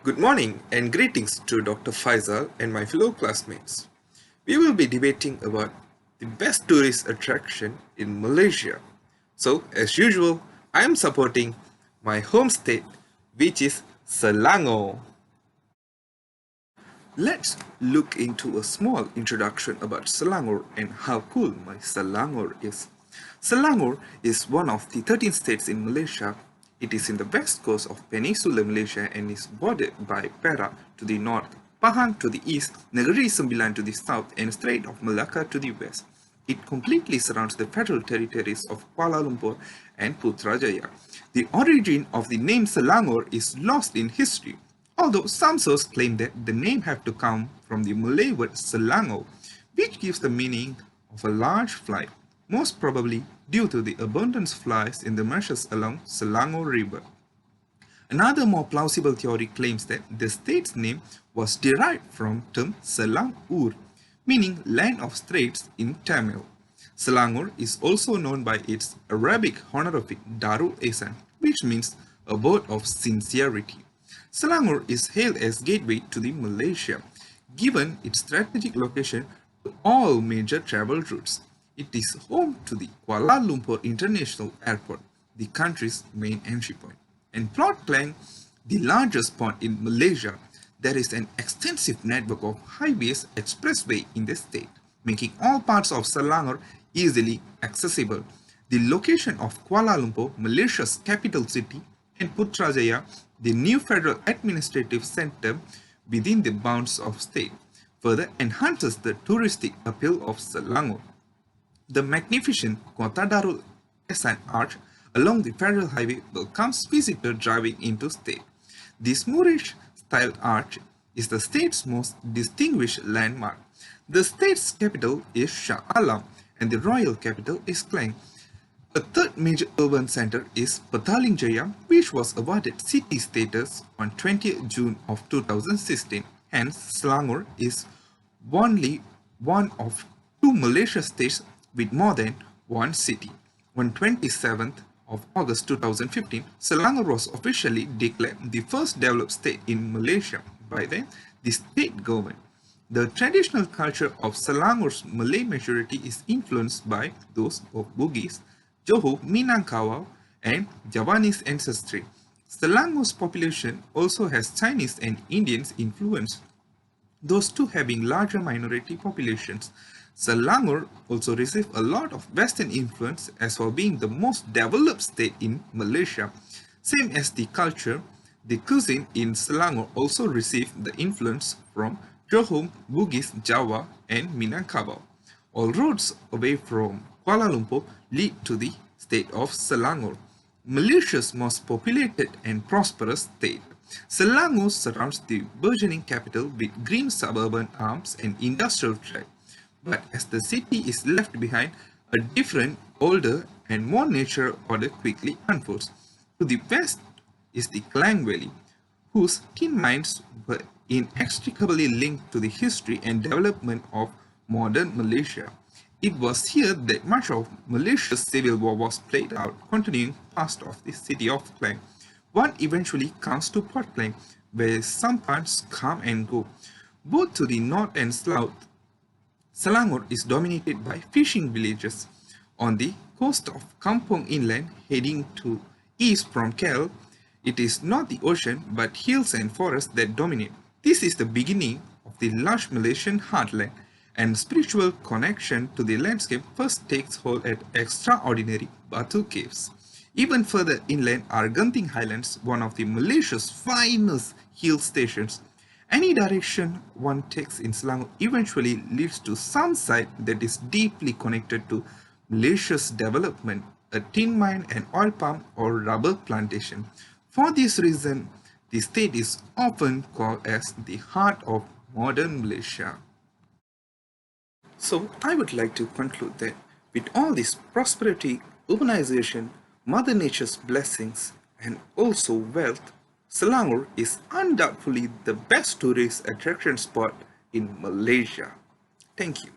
Good morning and greetings to Dr. Faisal and my fellow classmates. We will be debating about the best tourist attraction in Malaysia. So, as usual, I am supporting my home state, which is Selangor. Let's look into a small introduction about Selangor and how cool my Selangor is. Selangor is one of the 13 states in Malaysia. It is in the west coast of Peninsular Malaysia and is bordered by Perak to the north, Pahang to the east, Negeri Sembilan to the south, and Strait of Malacca to the west. It completely surrounds the federal territories of Kuala Lumpur and Putrajaya. The origin of the name Selangor is lost in history, although some sources claim that the name have to come from the Malay word Selangor, which gives the meaning of a large fly, most probably due to the abundant flies in the marshes along Selangor River. Another more plausible theory claims that the state's name was derived from term Selang-ur, meaning land of straits in Tamil. Selangor is also known by its Arabic honorific Darul Ihsan, which means abode of sincerity. Selangor is hailed as gateway to the Malaysia, given its strategic location to all major travel routes. It is home to the Kuala Lumpur International Airport, the country's main entry point. And Plot Klang, the largest port in Malaysia, there is an extensive network of highways expressway in the state, making all parts of Selangor easily accessible. The location of Kuala Lumpur, Malaysia's capital city, and Putrajaya, the new federal administrative center within the bounds of state, further enhances the touristic appeal of Selangor. The magnificent Kota Darul Ihsan Arch along the federal highway welcomes visitors driving into state. This Moorish-style arch is the state's most distinguished landmark. The state's capital is Shah Alam and the royal capital is Klang. A third major urban center is Petaling Jaya, which was awarded city status on 20th June of 2016. Hence, Selangor is only one of two Malaysia states with more than one city. On 27th of August 2015, Selangor was officially declared the first developed state in Malaysia by the state government. The traditional culture of Selangor's Malay majority is influenced by those of Bugis, Johor, Minangkabau, and Javanese ancestry. Selangor's population also has Chinese and Indian influence, those two having larger minority populations. Selangor also received a lot of Western influence as for being the most developed state in Malaysia. Same as the culture, the cuisine in Selangor also received the influence from Johor, Bugis, Java, and Minangkabau. All roads away from Kuala Lumpur lead to the state of Selangor, Malaysia's most populated and prosperous state. Selangor surrounds the burgeoning capital with green suburban arms and industrial tract. But as the city is left behind, a different, older, and more natural order quickly unfolds. To the west is the Klang Valley, whose tin mines were inextricably linked to the history and development of modern Malaysia. It was here that much of Malaysia's civil war was played out, continuing past of the city of Klang. One eventually comes to Port Klang, where some parts come and go. Both to the north and south, Selangor is dominated by fishing villages. On the coast of Kampong Inland, heading to east from KL, it is not the ocean but hills and forests that dominate. This is the beginning of the lush Malaysian heartland, and spiritual connection to the landscape first takes hold at extraordinary Batu Caves. Even further inland are Genting Highlands, one of the Malaysia's finest hill stations. Any direction one takes in Selangor eventually leads to some site that is deeply connected to Malaysia's development, a tin mine, an oil palm or rubber plantation. For this reason, the state is often called as the heart of modern Malaysia. So I would like to conclude that with all this prosperity, urbanization, Mother Nature's blessings, and also wealth, Selangor is undoubtedly the best tourist attraction spot in Malaysia. Thank you.